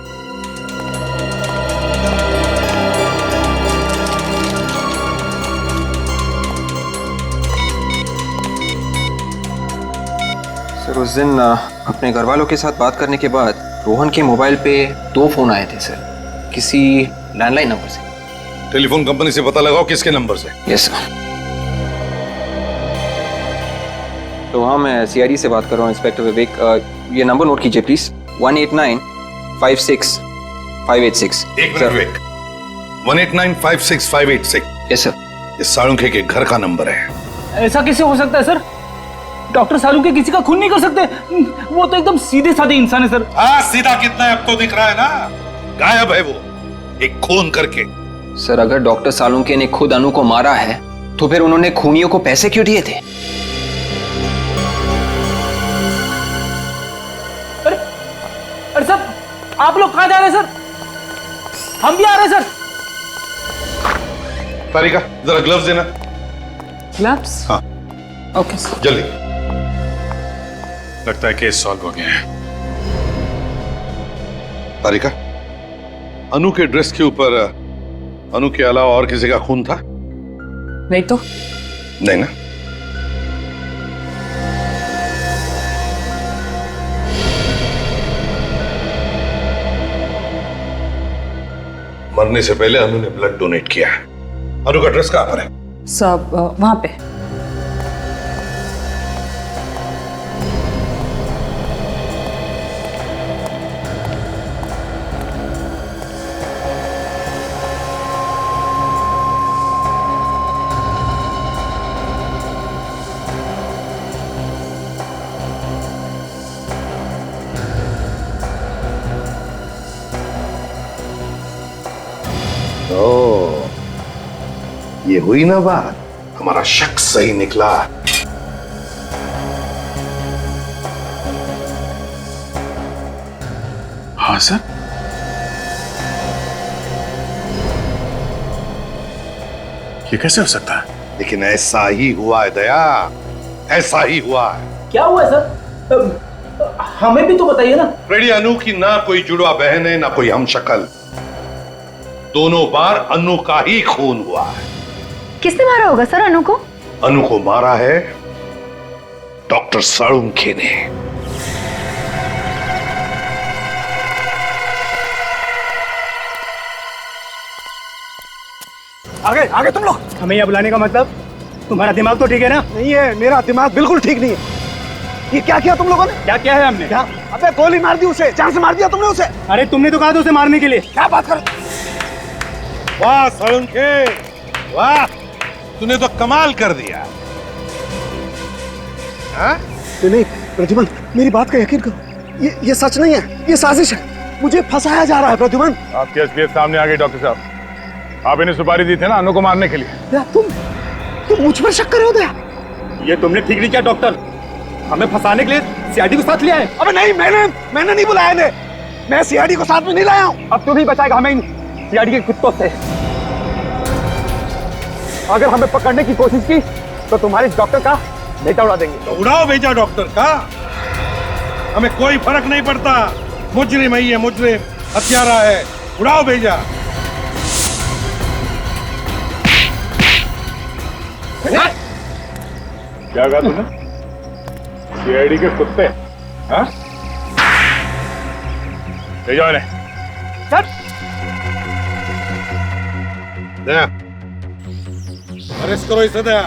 Speaker 12: सर, उस दिन अपने घर वालों के साथ बात करने के बाद रोहन के मोबाइल पे 2 फोन आए थे सर, किसी लैंडलाइन नंबर से।
Speaker 2: टेलीफोन कंपनी से पता लगाओ किसके नंबर से।
Speaker 12: Yes sir. तो हाँ, मैं सीआईडी से बात कर रहा हूँ, इंस्पेक्टर विवेक। ये नंबर नोट कीजिए प्लीज, 189565886।
Speaker 2: एक मिनट विवेक, 189565886।
Speaker 12: Yes sir.
Speaker 2: ये साळुंखे के घर का नंबर है।
Speaker 7: ऐसा कैसे हो सकता है सर? डॉक्टर साळुंखे किसी का खून नहीं कर सकते। वो तो एकदम सीधे साधे इंसान है सर।
Speaker 2: हाँ, सीधा कितना है अब तो दिख रहा है ना। गायब है वो, एक खून करके।
Speaker 12: सर, अगर डॉक्टर साळुंखे ने खुद अनु को मारा है तो फिर उन्होंने खूनियों को पैसे क्यों दिए थे?
Speaker 7: अरे सर, आप लोग कहाँ जा रहे हैं सर? हम भी आ रहे हैं सर।
Speaker 2: तारिका, जरा ग्लव्स देना।
Speaker 19: ग्लव्स?
Speaker 2: हाँ।
Speaker 19: Okay sir.
Speaker 2: जल्दी।
Speaker 20: लगता है केस सॉल्व हो गया है।
Speaker 2: तारिका, अनु के ड्रेस के ऊपर अनु के अलावा और किसी का खून था?
Speaker 19: नहीं तो।
Speaker 2: नहीं ना? मरने से पहले अनु ने ब्लड डोनेट किया है। अनु का ड्रेस कहां पर है?
Speaker 19: सब वहां पे।
Speaker 2: ये हुई ना बात, हमारा शक सही निकला।
Speaker 20: हाँ सर। ये कैसे हो सकता है?
Speaker 2: लेकिन ऐसा ही हुआ है दया, ऐसा ही हुआ है।
Speaker 7: क्या हुआ है सर? हमें भी तो बताइए ना।
Speaker 2: फ्रेडी, अनु की ना कोई जुड़वा बहन है ना कोई हम शक्ल। दोनों बार अनु का ही खून हुआ है।
Speaker 6: किसने मारा होगा सर अनु को?
Speaker 2: अनु को मारा है डॉक्टर साळुंखे ने।
Speaker 11: आगे आगे तुम लोग।
Speaker 16: हमें यहाँ बुलाने का मतलब? तुम्हारा दिमाग तो ठीक है ना?
Speaker 11: नहीं है, मेरा दिमाग बिल्कुल ठीक नहीं है। ये क्या किया तुम लोगों ने?
Speaker 16: क्या किया है हमने?
Speaker 11: क्या? अबे गोली मार दी उसे, जान से मार दिया तुमने उसे।
Speaker 16: अरे तुमने तो कहा था उसे मारने के लिए।
Speaker 11: क्या बात कर?
Speaker 14: वाह सालुंखे, वाह, तूने तो कमाल कर दिया। हाँ?
Speaker 11: नहीं प्रद्युमन, मेरी बात का यकीन करो, ये सच नहीं है, ये साजिश है। मुझे फंसाया जा रहा है प्रद्युमन।
Speaker 15: आपके एसपीएस सामने आ गई डॉक्टर साहब। आप इन्हें सुपारी दी थी ना अनु को मारने के लिए।
Speaker 11: तुम मुझ पर शक कर रहे हो दया?
Speaker 16: ये तुमने ठीक नहीं किया डॉक्टर, हमें फंसाने के लिए सीआईडी को साथ लिया है।
Speaker 11: अबे नहीं, मैंने नहीं बुलाया इन्हें, मैं सीआईडी को साथ में नहीं लाया हूँ।
Speaker 16: अब तू नहीं बचाएगा हमें इन सीआईडी के कुत्तों से। अगर हमें पकड़ने की कोशिश की तो तुम्हारे डॉक्टर का बेटा उड़ा देंगे।
Speaker 14: तो उड़ाओ बेटा डॉक्टर का, हमें कोई फर्क नहीं पड़ता। मुजरिम है ये, मुजरिम हत्यारा है, उड़ाओ भेजा।
Speaker 15: क्या कहा तूने? सीआईडी के कुत्ते? हाँ? ले जाओ इन्हें।
Speaker 14: दया, अरेस्ट करो इसे दया,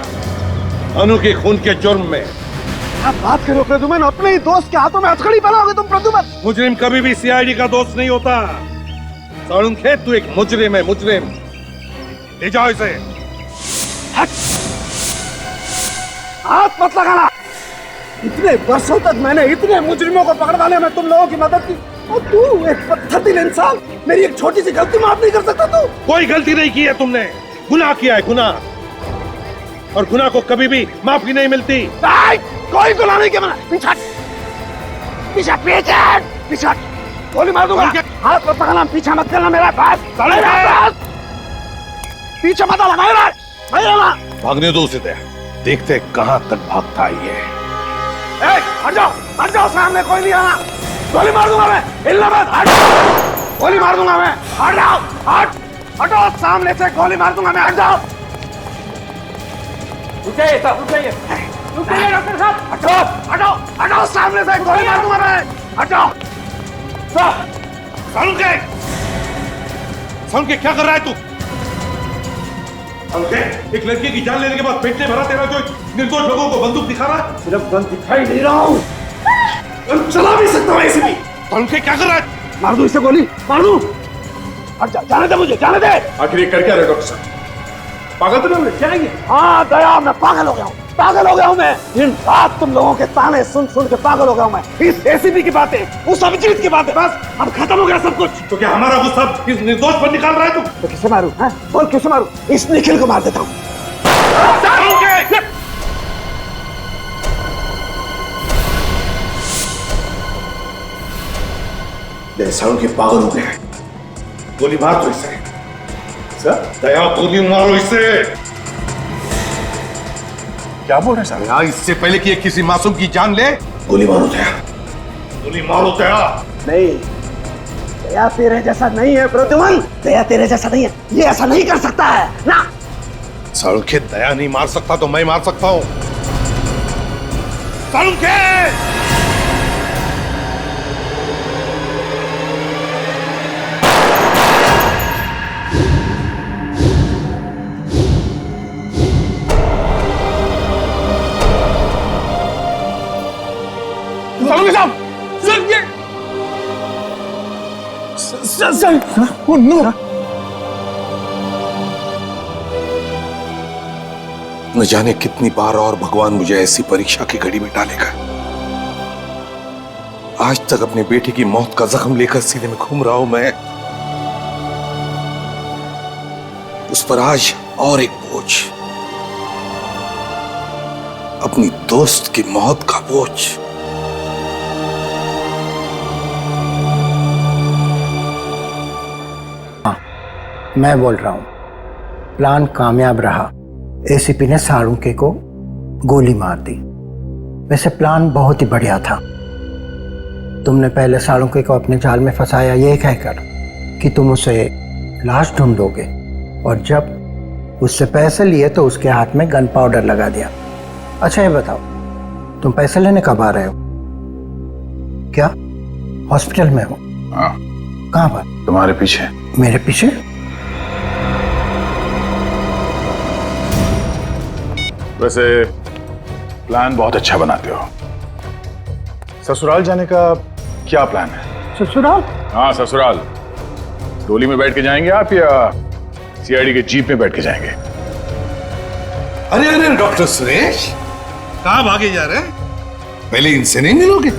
Speaker 14: अनु के खून के जुर्म में।
Speaker 11: आप बात करो प्रद्युमन, अपने ही दोस्त के हाथों में हथकड़ी बनाओगे तुम प्रद्युमन।
Speaker 14: मुजरिम कभी भी सीआईडी का दोस्त नहीं होता। सालुंखे, तू एक मुजरिम है, मुजरिम। ले जाओ इसे।
Speaker 11: हाथ मत लगाना। इतने वर्षों तक मैंने इतने मुजरिमों को पकड़वाने में तुम लोगों की मदद की, और तू एक पत्थर दिल इंसान मेरी एक छोटी सी गलती माफ नहीं कर सकता तू?
Speaker 14: कोई गलती नहीं की है तुमने, गुनाह किया है, गुनाह, और गुनाह को कभी भी माफी नहीं मिलती।
Speaker 11: कोई गुनाह नहीं किया मैंने। पीछे पीछे पीछे पीछे, गोली मार दूंगा। हाथ मत लगाना, पीछे मत करना मेरा पास, पीछे मत आना,
Speaker 14: भागने दो उसे दे, देखते कहां तक भागता है ये।
Speaker 11: हट जाओ, सामने कोई नहीं आना। गोली मार दूंगा मैं, हिलना मत, हट जाओ, गोली मार दूंगा मैं, हट जाओ, हटो सामने से, गोली मार दूंगा मैं, हट जाओ। रुक जाइए डॉक्टर साहब, हटो सामने से, गोली मार दूंगा मैं, हटो।
Speaker 14: सालुंखे, क्या कर रहा है तू? एक लड़के की जान लेने के बाद पेट में भरा तेरा जो निर्दोष लोगों को बंदूक दिखा रहा है।
Speaker 11: सिर्फ गन दिखाई नहीं रहा हूँ, चला भी सकता हूँ ऐसे भी।
Speaker 14: सालुंखे, क्या कर रहा है?
Speaker 11: मार दूं इसे, गोली मार दूं। हट जा, जाने दे मुझे, जाने दे।
Speaker 14: आखिर ये कर क्या रहे डॉक्टर साहब? पागल तो नहीं हो क्या ये?
Speaker 11: हाँ दया, मैं पागल हो गया हूँ मैं। दिन रात तुम लोगों के ताने सुन के पागल हो गया हूँ मैं। इस एसीपी की बातें, उस अभिजीत की बातें, बस अब खत्म हो गया सब कुछ।
Speaker 14: तो क्या हमारा गुस्सा किस निर्दोष पर निकाल रहा है तू?
Speaker 11: तो किसे मारूं? बोल किसे मारूं? इस निखिल को मार देता हूँ।
Speaker 14: सालुंखे पागल हो गया है, गोली मार दो इसे। दया, गोली मारो इसे। क्या बोल रहे साहब? दया, इससे पहले कि किसी मासूम की जान ले, गोली मारो दया, गोली मारो दया।
Speaker 11: नहीं, दया तेरे जैसा नहीं है प्रद्युमन, दया तेरे जैसा नहीं है, ये ऐसा नहीं कर सकता है ना।
Speaker 14: सालुंखे, दया नहीं मार सकता तो मैं मार सकता हूँ। सालुंखे! न जाने कितनी बार और भगवान मुझे ऐसी परीक्षा की घड़ी में डालेगा। आज तक अपने बेटे की मौत का जख्म लेकर सीने में घूम रहा हूं मैं, उस पर आज और एक बोझ, अपनी दोस्त की मौत का बोझ।
Speaker 21: मैं बोल रहा हूँ, प्लान कामयाब रहा। एसीपी ने सालुंखे को गोली मार दी। वैसे प्लान बहुत ही बढ़िया था। तुमने पहले सालुंखे को अपने जाल में फंसाया ये कहकर कि तुम उसे लाश ढूंढोगे, और जब उससे पैसे लिए तो उसके हाथ में गन पाउडर लगा दिया। अच्छा ये बताओ, तुम पैसे लेने कब आ रहे हो? क्या हॉस्पिटल में हो?
Speaker 15: हाँ।
Speaker 21: कहाँ पर?
Speaker 15: तुम्हारे पीछे।
Speaker 21: मेरे पीछे?
Speaker 15: वैसे प्लान बहुत अच्छा बनाते हो, ससुराल जाने का क्या प्लान है?
Speaker 11: ससुराल?
Speaker 15: हाँ ससुराल। डोली में बैठ के जाएंगे आप या सीआईडी के जीप में बैठ के जाएंगे?
Speaker 14: अरे अरे डॉक्टर सुरेश, कहाँ भागे जा रहे हैं? पहले इनसे नहीं मिलोगे?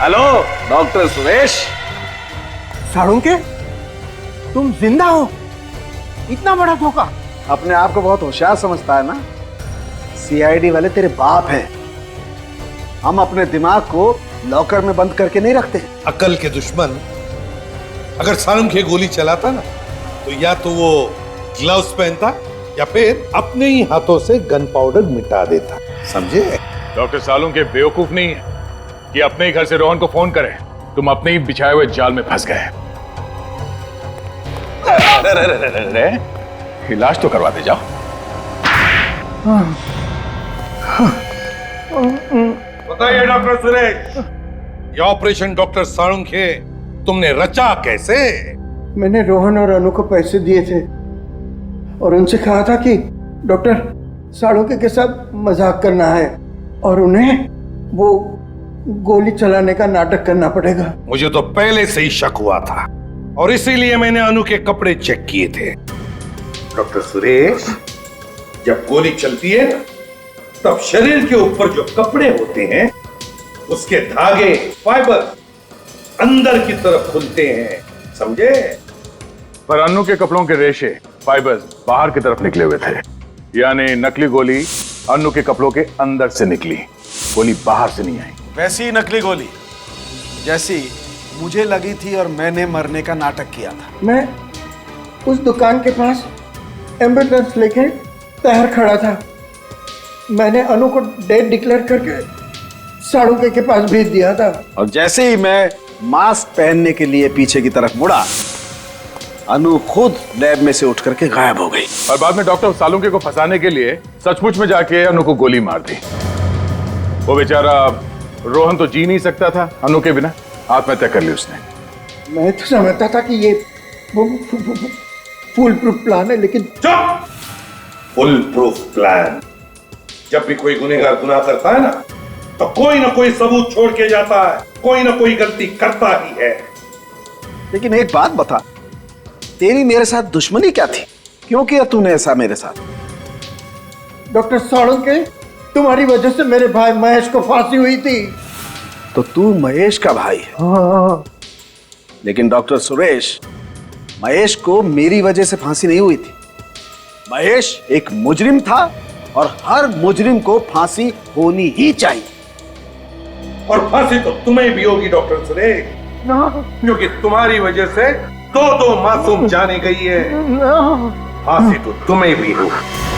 Speaker 1: Hello doctor Suresh.
Speaker 11: साळुंके, तुम जिंदा हो? इतना बड़ा धोखा।
Speaker 1: अपने आप को बहुत होशियार समझता है ना? सीआईडी वाले तेरे बाप हैं। हम अपने दिमाग को लॉकर में बंद करके नहीं रखते।
Speaker 14: अकल के दुश्मन अगर साळुंके गोली चलाता ना, तो या तो वो ग्लव्स पहनता या फिर अपने ही हाथों से गन पाउडर मिटा देता। समझे?
Speaker 15: डॉक्टर सालुंके बेवकूफ नहीं है कि अपने ही घर से रोहन को फोन करे। तुम अपने ही बिछाए हुए जाल में फंस गए। इलाज तो करवा दे जाओ।
Speaker 14: बताइए डॉक्टर सुरेश, ये ऑपरेशन डॉक्टर साळुंके तुमने रचा कैसे?
Speaker 21: मैंने रोहन और अनु को पैसे दिए थे और उनसे कहा था कि डॉक्टर साळुंके के साथ मजाक करना है और उन्हें वो गोली चलाने का नाटक करना पड़ेगा।
Speaker 14: मुझे तो पहले से ही शक हुआ था और इसीलिए मैंने अनु के कपड़े चेक किए थे। डॉक्टर सुरेश, जब गोली चलती है तब शरीर के ऊपर जो कपड़े होते हैं उसके धागे, फाइबर अंदर की तरफ खुलते हैं। समझे?
Speaker 15: पर अन्नू के कपड़ों के रेशे, फाइबर्स बाहर की तरफ निकले हुए थे, यानी नकली गोली अन्नू के कपड़ों के अंदर से निकली, गोली बाहर से नहीं आई।
Speaker 1: वैसी नकली गोली जैसी मुझे लगी थी और मैंने मरने का नाटक किया था।
Speaker 21: मैं उस दुकान के पास एम्बुलेंस लेके तैयार खड़ा था। मैंने अनु को डेड डिक्लेयर करके साळुंके के पास भेज दिया था।
Speaker 1: और जैसे ही मैं मास्क पहनने के लिए पीछे की तरफ मुड़ा, अनु खुद लैब में से उठ करके गायब हो गई।
Speaker 15: और बाद में डॉक्टर सालुंके को फंसाने के लिए सचमुच में जाके अनु को गोली मार दी। वो बेचारा रोहन तो जी नहीं सकता था अनु के बिना, आत्महत्या कर ली उसने।
Speaker 21: मैं तो समझता था कि ये फुल प्रूफ प्लान है, लेकिन
Speaker 14: चुप! Full proof plan? जब भी कोई गुनहगार गुनाह करता है ना, तो कोई ना कोई सबूत छोड़ के जाता है, कोई ना कोई गलती करता ही है।
Speaker 1: लेकिन एक बात बता, तेरी मेरे साथ दुश्मनी क्या थी? क्यों किया तूने ऐसा मेरे साथ?
Speaker 21: डॉक्टर साळुंके, तुम्हारी वजह से मेरे भाई महेश को फांसी हुई थी।
Speaker 1: तो तू महेश का भाई है?
Speaker 21: हाँ।
Speaker 1: लेकिन डॉक्टर सुरेश, महेश को मेरी वजह से फांसी नहीं हुई थी। महेश एक मुजरिम था और हर मुजरिम को फांसी होनी ही चाहिए।
Speaker 14: और फांसी तो तुम्हें भी होगी डॉक्टर सुरेश, क्योंकि तुम्हारी वजह से दो मासूम जाने गई है। फांसी तो तुम्हें भी होगी।